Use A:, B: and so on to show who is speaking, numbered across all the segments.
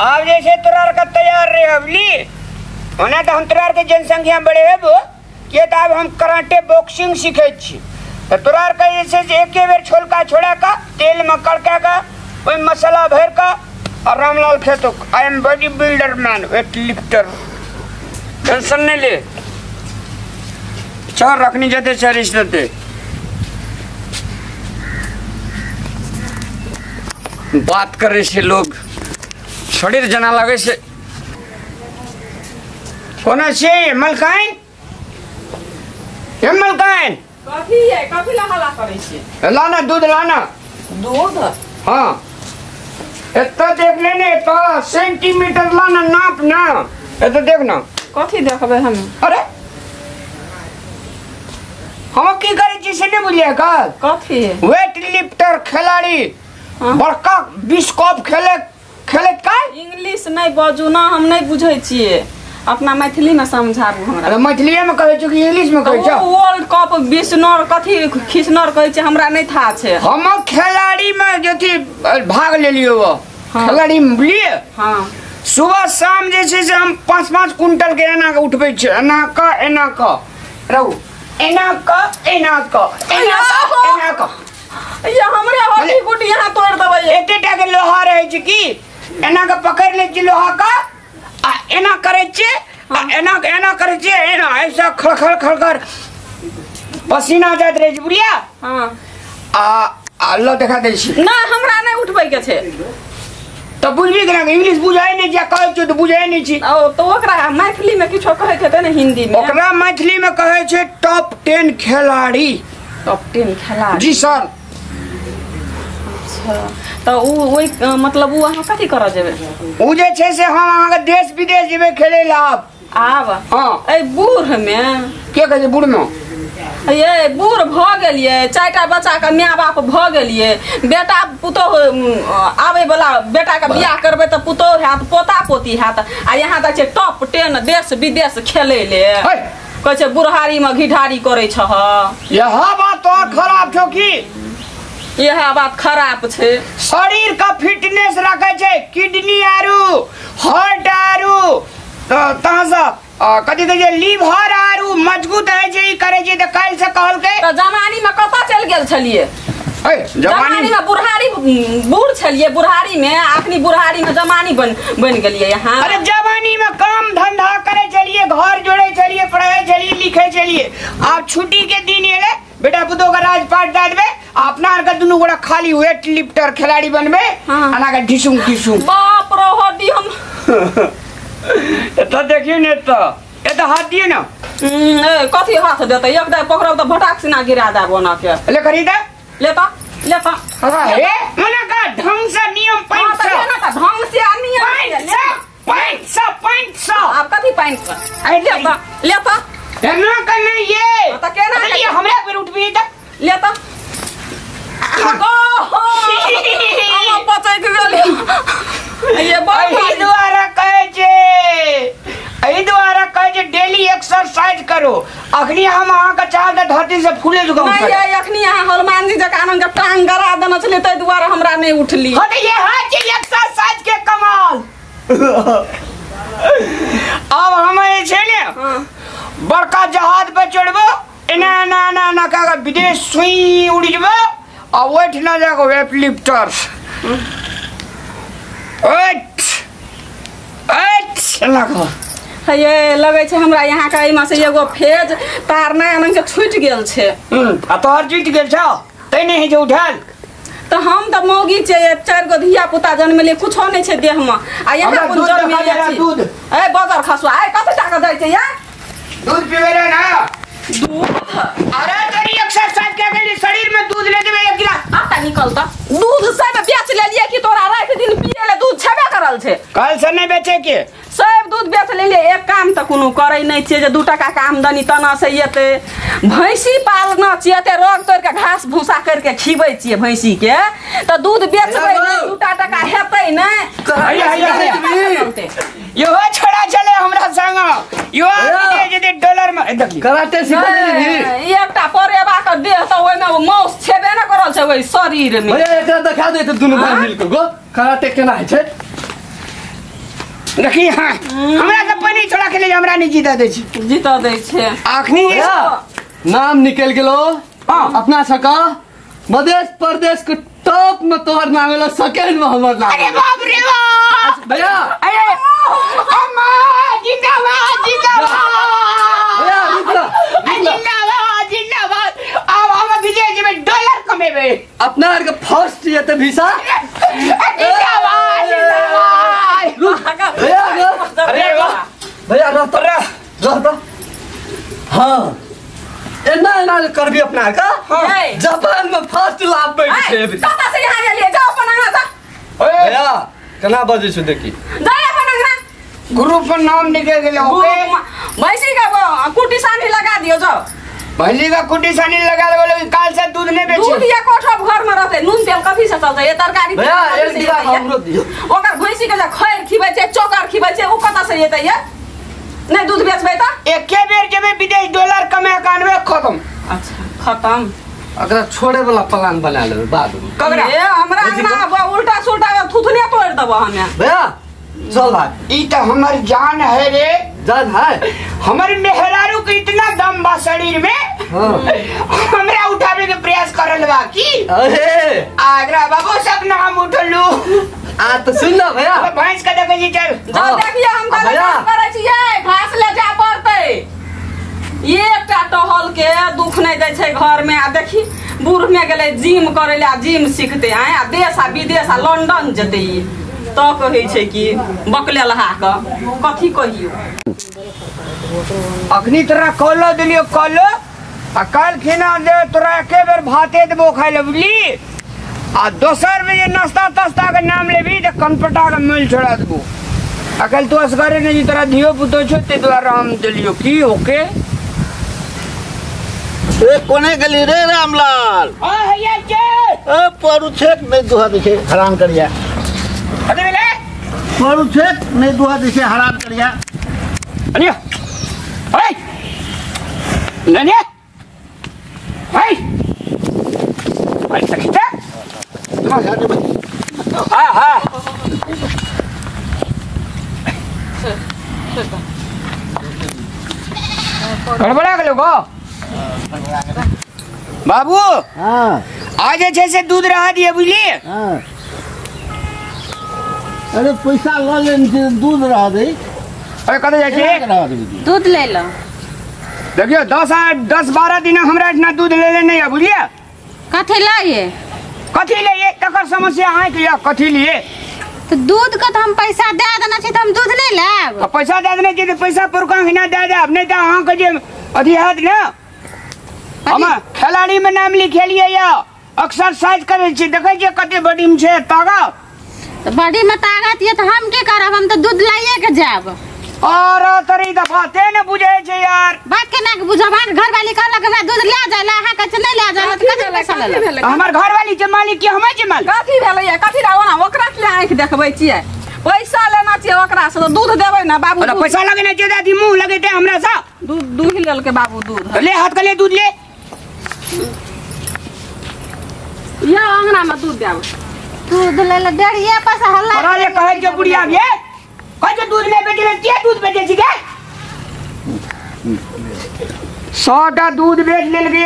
A: अब जैसे तोरार का तैयार रहे अबली होना तो हम तोरार के जनसंख्या बढ़े है वो कि तब हम कराटे बॉक्सिंग सीखे छी तो तोरार का जैसे एक बेर छोलका छोड़ा का तेल में कड़का का कोई मसाला भर का और रामलाल खेतो I am body builder man weight lifter tension नहीं ले चल रखनी जाते सर रिश्ते बात करे से लोग शरीर जना लगे से कोना से मलकाइन
B: कॉफी ला करे छे
A: लाना दूध
B: दूध
A: हाँ इतना देख लेने तो सेंटीमीटर लाना नाप ना इतना देखना
B: कथी देखबे हम
A: अरे हम की करे छी से नहीं बुझिए का
B: कथी
A: वेट लिफ्टर खिलाड़ी बड़का 20 कप खेले का
B: इंग्लिश नहीं बाजू ना हम नहीं बुझे छिए अपना मैथिली में समझाबू हमरा
A: अरे मैथिली में कहै छ कि इंग्लिश में कहै छ
B: वर्ल्ड कप बिसनर कथी खिसनर कहै छ हमरा नहीं था छे
A: हम खिलाड़ी में जथी भाग ले लियो वो खिलाड़ी में लिए
B: हां
A: सुबह शाम जैसे से हम 5-5 कुंटल के एना के उठबै छ एना का रहू एना का
B: ये हमरे हड्डी गुटी यहां तोड़ देबै
A: एतेटा के लोहा रहे छ की एना के पकड़ ले छी लोहा का आ एना करे छे आ एना करे छे एना ऐसा खड़ पसीना जात रहे छ बुढ़िया
B: हां
A: आ लो देखा दे छी
B: ना हमरा नहीं उठबै के छे
A: तो बुझबी केना इंग्लिश बुझाय नहीं जा कहै छ तो बुझाय नहीं छी
B: ओ तो ओकरा मैथिली में किछो कहै छै ने हिंदी में
A: ओकरा मैथिली में कहै छै टॉप 10 खिलाड़ी
B: टॉप 10 खिलाड़ी
A: जी सर
B: तो वही मतलब वो अहाँ कथी कर जेबे
A: उ जे छै से हम अहाँ के देश विदेश जेबे खेले ला
B: आब
A: हां
B: ए बूढ़ में
A: के कहै छै बूढ़ में
B: ये बूढ़ भ गेलिए चारटा बच्चा के माय बाप भ गेलिए बेटा पुतो आवे वाला बेटा के बियाह करबे त पुतो हैत पोता पोती हैत आ यहां तक छै टॉप 10 देश विदेश खेले ले कहै छै बुढ़ारी में घिढारी करे छ
A: यह बात तो खराब छौ की
B: यह बात खराब छे
A: शरीर का फिटनेस रखे छे किडनी आरू हार्ट आरू ताजा कथी कहै लीवर आरू मजबूत है जे करे जे त काल से कहल के
B: त जवानी में कता चल गेल छलिए जवानी में बुढ़ारी बूढ़ छलिए बुढ़ारी में अखनी बुढ़ारी में जवानी बन गेलिए यहां
A: अरे जवानी में काम धंधा करे चलिए घर जोड़े चलिए पढ़ाई चलिए लिखे चलिए आप छुट्टी के दिन एले बेटा पुतो का राजपाट डालबे अपना का दुनु गोड़ा खाली वेट लिफ्टर खिलाड़ी बनबे अना का ढिसुम
B: बाप रे हड्डी हम
A: एत देखियो ने एत हाथ दिए ना
B: कथी हाथ देते एक दे पकड़ब त भटाक सिना गिरा दा बना के
A: ले खरीदा
B: ले त
A: अरे मने का ढंग से नियम पैंट से
B: ना त ढंग से नियम
A: पैंट से
B: अब कथी पैंट ले त
A: ना करना ये
B: त केना
A: ये हमरा पे उठ भी त
B: ले त हम पचै के गेलिए ये
A: एही द्वारा कहे जे डेली एक्सरसाइज करो अखनी हम अहाँ का चाहत धरती से फूले जुगाऊ
B: नहीं ये अखनी यहाँ हनुमान जी जका आनन के टांग गरा देना छले तै द्वारा हमरा नहीं उठली
A: हट ये है कि एक्सरसाइज के कमाल अब हम ये छे ने बड़का जहाज पे चढ़बो ना का विदेश सुई उड़ जबो आ वेट ना जाको वेट लिफ्टर लगो
B: ये लगे छे हमरा यहाँ का इमा से एगो फेज तार ना आनन के छूट गेल छे
A: आ तोहर छूट गेल छ तै नहीं जो उठाल
B: तो हम त मोगी छे 4 गो धिया पुता जन्म ले कुछो नहीं छे देह में आ यहाँ कोन जन्म ले
A: दूध
B: ए बाजार खसवा ए कत टाका दै छे यार
A: दूध पीवे रे ना
B: दूध
A: अरे तेरी एक्सरसाइज के लिए शरीर में दूध ले देबे 1 गिलास
B: आता निकलता दूध सब बेच ले लिए कि तोरा रात दिन पिए ले दूध छेबे करल छे
A: कल से नहीं बेचे के
B: सब दूध बेच ले लिए एक काम त कोनो करे नहीं छे जे 2 टका के आमदनी तना से येते भैंसी पालना छियते रोग तोड़ के घास भूसा करके खिबै छिए भैंसी के त दूध बेचबै 2 टका हेतै नै
A: यो छोड़ा चले हमरा संग यो जे जे डॉलर में देखली
C: कराटे सिखा दे
B: एकटा परेबा के देह त ओइ में मौस छेबे न करल छै ओइ शरीर में
C: भैया एकरा दिखा दे त दुनु भाई मिल के गो कराटे केना है छै
A: देखिए हाँ हमरा से पानी छोड़ा के ले हमरा नहीं जीता दे छी
B: जीता दे छे
A: आखनी
D: नाम निकल गेलो अपना सका मध्य प्रदेश के टॉप में तोहर नाम है सेकंड में हमर नाम।
A: अरे बाप रे बाप
D: भैया
A: अरे अम्मा जिंदाबाद जिंदाबाद जिंदाबाद अब हम विजय जी में डॉलर कमेबे
D: अपना के फर्स्ट ये तो वीसा
A: जिंदाबाद जिंदाबाद
D: भैया भैया रहता हाँ एना कर भी अपना का जापान में फर्स्ट लाभ बैठे
B: दादा से यहां ले जाओ पनंगा जा
D: भैया केना बजे छु देखी
B: जाया पनंगा
A: ग्रुप पर नाम निकल गेले ओके
B: भैंसी का कुटी सानी लगा दियो जाओ
A: भैंसी का कुटी सानी लगा बोले काल से दूध नहीं बेचे
B: दूध या कोठा घर में रहते नून तेल कथी से चलते ये तरकारी
D: भैया एक गिलास हमरो दियो
B: ओकर भैंसी के जे खैर खिबै छै चोकर खिबै छै उ कता से येतै ये नहीं दूध बेचबै त
A: एके बेर जेबे विदेश डॉलर कमे कानवे खत्म।
B: अच्छा खत्म
D: अगर छोड़े वाला प्लान बना ले बाद में
A: कबरा
B: ए हमरा अंगना उल्टा सुल्टा थुथने तोड़ देबो हमें
D: भैया चल भाई
A: ई तो हमर जान है रे
D: जान है
A: हमर मेहरारू के इतना दम बा शरीर में हमरा उठावे के प्रयास करल बा की
D: अरे
A: आगरा बाबू सब नाम उठलू
D: आ तो सुन लो भैया
A: भैंस का देखे जी चल
B: जा देखिए हम काम करै छियै घास ले जा पड़तै एकटा टहल के दुख नहीं दै छै घर में आ देखी बूढ़ में गेलै जिम करे ले जिम सीखते हैं आ देश आ विदेश आ लंदन जेतै तो कहै छै कि बकले लहा के कथी कहियो
A: अखनी तोरा कॉलो दिलियो कॉलो आ कल खिना दे तोरा एके बेर भाते देबो खाइ ले बुझली आ दोसर में जे नाश्ता तास्ता के नाम लेबी तो कनपटा के मिल छोड़ा देबो अकल तो असगरे नहीं तोरा धियो पुतो छो ते द्वारा हम दिलियो की ओके
E: ए कोने गली रे रामलाल
A: आ हैया के
E: ए परू छेक नहीं दुहा दिखे हराम करिया
A: अरे ले
E: परू छेक नहीं दुहा दिखे हराम करिया
A: अनिया ओए ननिया हाय भाई तकिता हाँ हाँ गड़बड़ा गलो गो बाबू
E: हां
A: आज अच्छे से दूध रहा दिए बुझलिए
E: हां अरे पैसा ल लेन दूध रहा दे
A: अरे कदे जाके
C: दूध ले लो
A: देखियो 10-12 दिन हमरा इतना दूध ले ले नहीं है बुझलिए
C: कथी लाइए
A: कथी लिए तकर समस्या है कि कथी लिए
C: तो दूध का तो हम पैसा दे देना चाहिए तो हम दूध नहीं लेब
A: पैसा दे देने चाहिए पैसा पुरका हिना दे दे अपने तो अहाँ के जे अथी हैत ना हम खिलाड़ी में नाम लिखेलिए या एक्सरसाइज करे छी देखे छी कते बॉडी में छे ताकत
C: तो बड़ी में ताकत ये तो हम के करब हम तो दूध लाइए के जाब
A: और तरी द बाते न बुझे छे यार
C: बात के ना बुझब घर वाली कहलक हमरा दूध ले जाला हां कछ नहीं ले जाला तो कथी पैसा ले
A: हमर घर वाली के मालिक के हमें के मालिक
B: कथी भेलै कथी रावना ओकरा के आंख देखबै छियै पैसा लेना चाहिए ओकरा से तो दूध देबै ना बाबू
A: अरे पैसा लगने चाहिए दादी मुंह लगेते हमरा सा
B: दूध लेल के बाबू दूध
A: ले हाथ के ले दूध ले
B: या अंगना में दूध देब
C: दूध ले ले डेढ़िया पैसा हल्ला
A: तोरा ले कहे के बुढ़िया ये कहे दूध ले बेटे ले के दूध बेटे छी के 100 टा दूध बेच लेल गए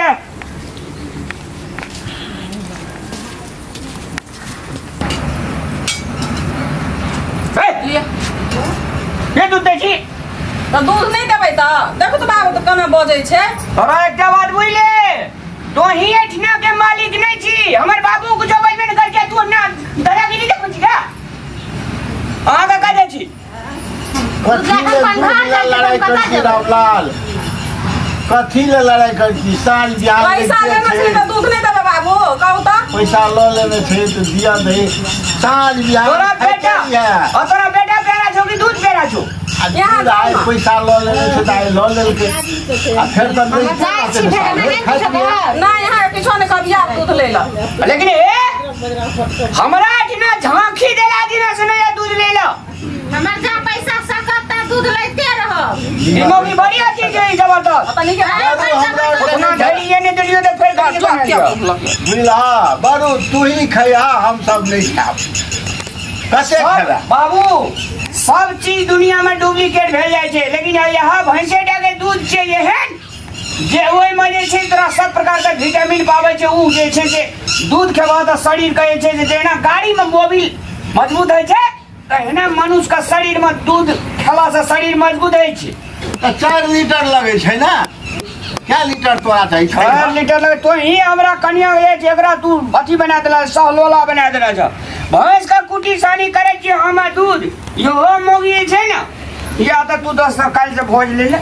A: ये दूध दे छी
B: तो दूध नहीं देबै त देखो तो बाबू तो कना बजै छै
A: तोरा एकटा बात बुझले तो ही एठना के मालिक नहीं छी हमर बाबू को जो बजबे न करके तू ना दरागिरी देखै छी का आगा का दे छी
E: कथी ले लड़ाई करती रामलाल कथी ले लड़ाई करती साल बियाह
B: पैसा लेना चाहिए तो दूध नहीं देबै बाबू कहू तो
E: पैसा ल लेने थे तो दिया दे साल बियाह
A: तोरा बेटा और तोरा बेटा पेरा छौ कि दूध पेरा छौ
E: यहाँ आए पैसा ल लेने थे दाई ल लेल के आ फिर तो
B: ना यहाँ किछो ने कबिया दूध ले लो
A: लेकिन हमरा एठना झांकी देला दिना से नहीं दूध ले लो
C: हमर जा पैसा सकत दूध लेते रहो
A: इमो भी बढ़िया चीज है जबरदस्त
B: पता नहीं के
A: उतना धड़ी ये नहीं दिलियो तो फिर का
E: बुझला बारू तू ही खैया हम सब नहीं खाब कते खरा
A: बाबू सब चीज दुनिया में डुप्लीकेट भेल जाए छे, लेकिन यहाँ भैंसेटा के दूध छै एहन जे ओहि में जे छै तोरा सब प्रकार के विटामिन पावे छै। उ जे छै से दूध खेबा त शरीर के जे छै से जेना गाड़ी में मोबिल मजबूत है छै, तहिना मनुष्य का शरीर में दूध खेला से शरीर मजबूत है छै।
E: तो 4 लीटर लगे छै ना? क्या लीटर तोरा चाहिए?
A: 4 लीटर लगे तो ही हमरा कन्या ये जेकरा तू अथी बना देला, सहलोला बना देला छ। भैंस का कुटी सानी करे छी हम दूध यो मोगी छै ना, या तो तू 10 काल से भोज ले ले।